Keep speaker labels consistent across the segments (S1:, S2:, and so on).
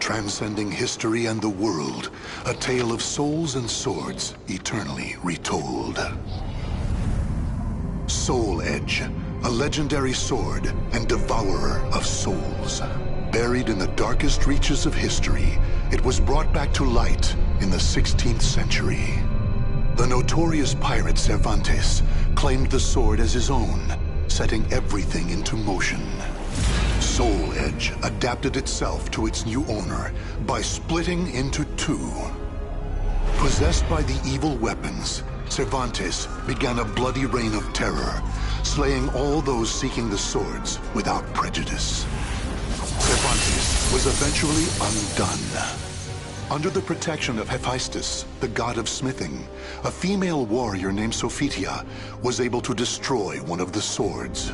S1: Transcending history and the world, a tale of souls and swords eternally retold. Soul Edge, a legendary sword and devourer of souls. Buried in the darkest reaches of history, it was brought back to light in the 16th century. The notorious pirate Cervantes claimed the sword as his own, setting everything into motion. Soul Edge adapted itself to its new owner by splitting into two. Possessed by the evil weapons, Cervantes began a bloody reign of terror, slaying all those seeking the swords without prejudice. Cervantes was eventually undone. Under the protection of Hephaestus, the god of smithing, a female warrior named Sophitia was able to destroy one of the swords.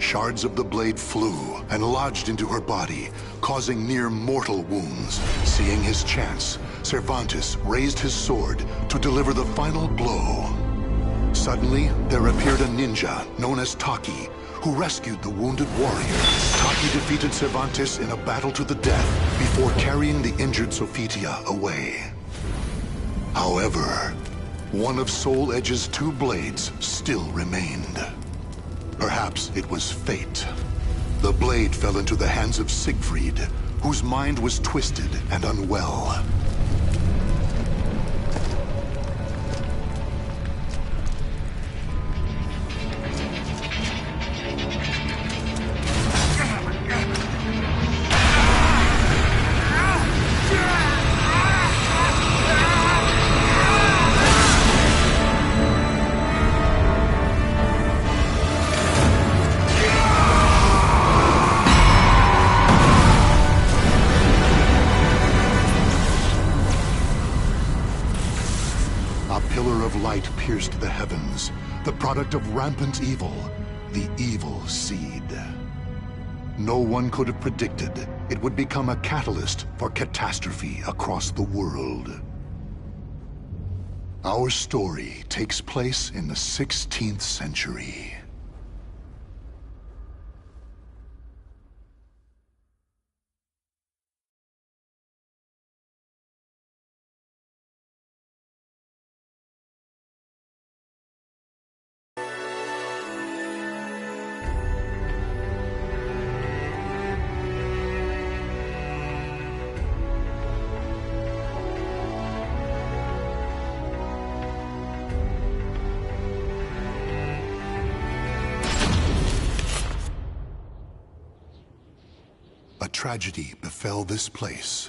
S1: Shards of the blade flew and lodged into her body, causing near-mortal wounds. Seeing his chance, Cervantes raised his sword to deliver the final blow. Suddenly, there appeared a ninja known as Taki, who rescued the wounded warrior. Taki defeated Cervantes in a battle to the death before carrying the injured Sophitia away. However, one of Soul Edge's two blades still remained. Perhaps it was fate. The blade fell into the hands of Siegfried, whose mind was twisted and unwell. Pierced the heavens, the product of rampant evil, the evil seed. No one could have predicted it would become a catalyst for catastrophe across the world. Our story takes place in the 16th century. A tragedy befell this place.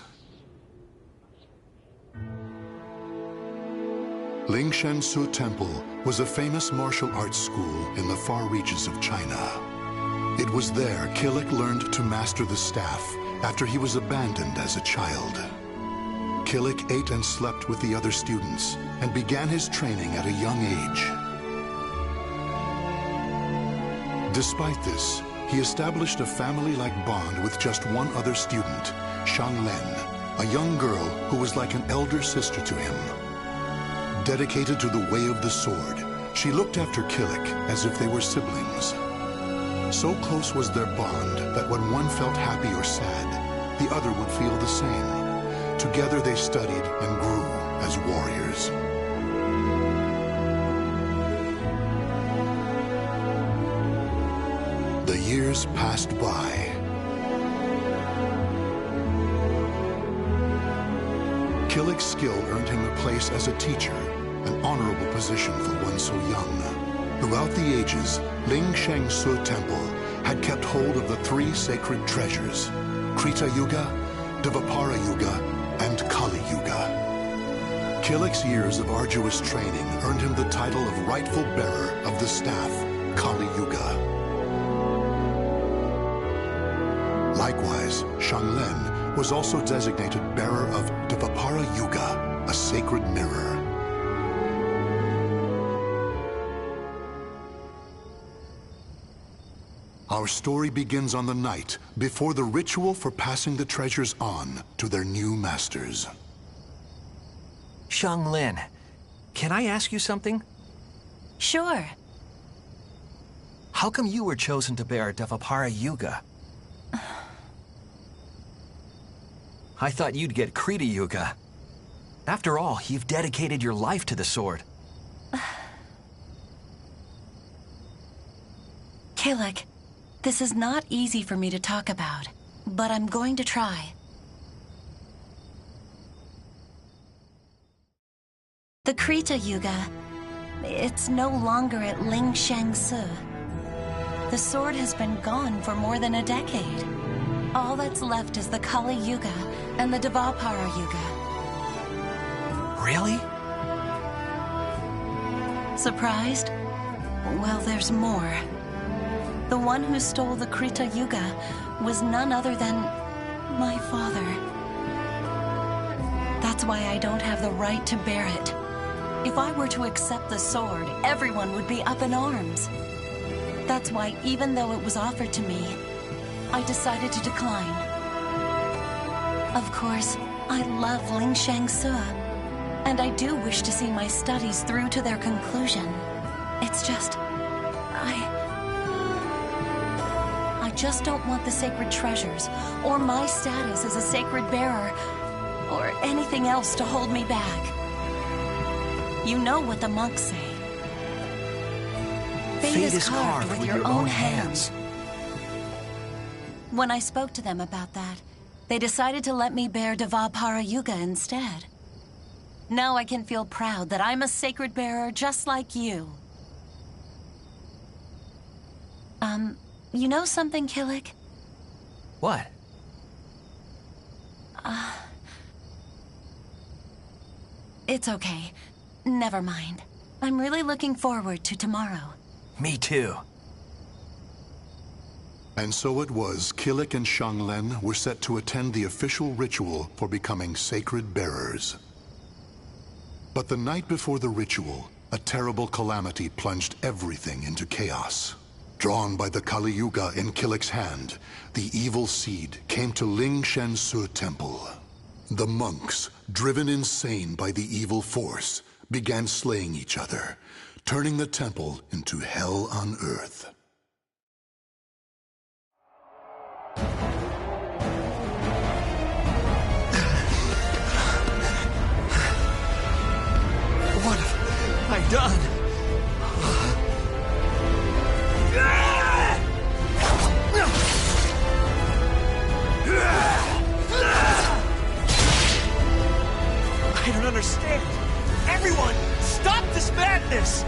S1: Lingshan Su Temple was a famous martial arts school in the far reaches of China. It was there Killick learned to master the staff after he was abandoned as a child. Killick ate and slept with the other students and began his training at a young age. Despite this, he established a family-like bond with just one other student, Shang Len, a young girl who was like an elder sister to him. Dedicated to the way of the sword, she looked after Killick as if they were siblings. So close was their bond that when one felt happy or sad, the other would feel the same. Together they studied and grew as warriors. The years passed by. Killick's skill earned him a place as a teacher, an honorable position for one so young. Throughout the ages, Lingshan Su Temple had kept hold of the three sacred treasures, Krita Yuga, Dvapara Yuga, and Kali Yuga. Killick's years of arduous training earned him the title of rightful bearer of the staff, Kali Yuga. Likewise, Shang Len was also designated bearer of Dvapara Yuga, a sacred mirror. Our story begins on the night before the ritual for passing the treasures on to their new masters.
S2: Shang Len, can I ask you something?
S3: Sure.
S2: How come you were chosen to bear Dvapara Yuga? I thought you'd get Krita Yuga. After all, you've dedicated your life to the sword.
S3: Kilik, this is not easy for me to talk about, but I'm going to try. The Krita Yuga, it's no longer at Ling Shangsu. The sword has been gone for more than a decade. All that's left is the Kali Yuga and the Dvapara Yuga.
S2: Really?
S3: Surprised? Well, there's more. The one who stole the Krita Yuga was none other than my father. That's why I don't have the right to bear it. If I were to accept the sword, everyone would be up in arms. That's why, even though it was offered to me, I decided to decline. Of course, I love Ling Shangsu, and I do wish to see my studies through to their conclusion. It's just... I just don't want the sacred treasures, or my status as a sacred bearer, or anything else to hold me back. You know what the monks say. Fate is carved with your own hands. When I spoke to them about that, they decided to let me bear Dvapara Yuga instead. Now I can feel proud that I'm a sacred bearer just like you. You know something, Kilik?
S2: What?
S3: It's okay. Never mind. I'm really looking forward to tomorrow.
S2: Me too.
S1: And so it was, Kilik and Xianglen were set to attend the official ritual for becoming sacred bearers. But the night before the ritual, a terrible calamity plunged everything into chaos. Drawn by the Kali Yuga in Kilik's hand, the evil seed came to Ling Shangsu Temple. The monks, driven insane by the evil force, began slaying each other, turning the temple into hell on earth.
S2: What have I done? I don't understand. Everyone, stop this madness!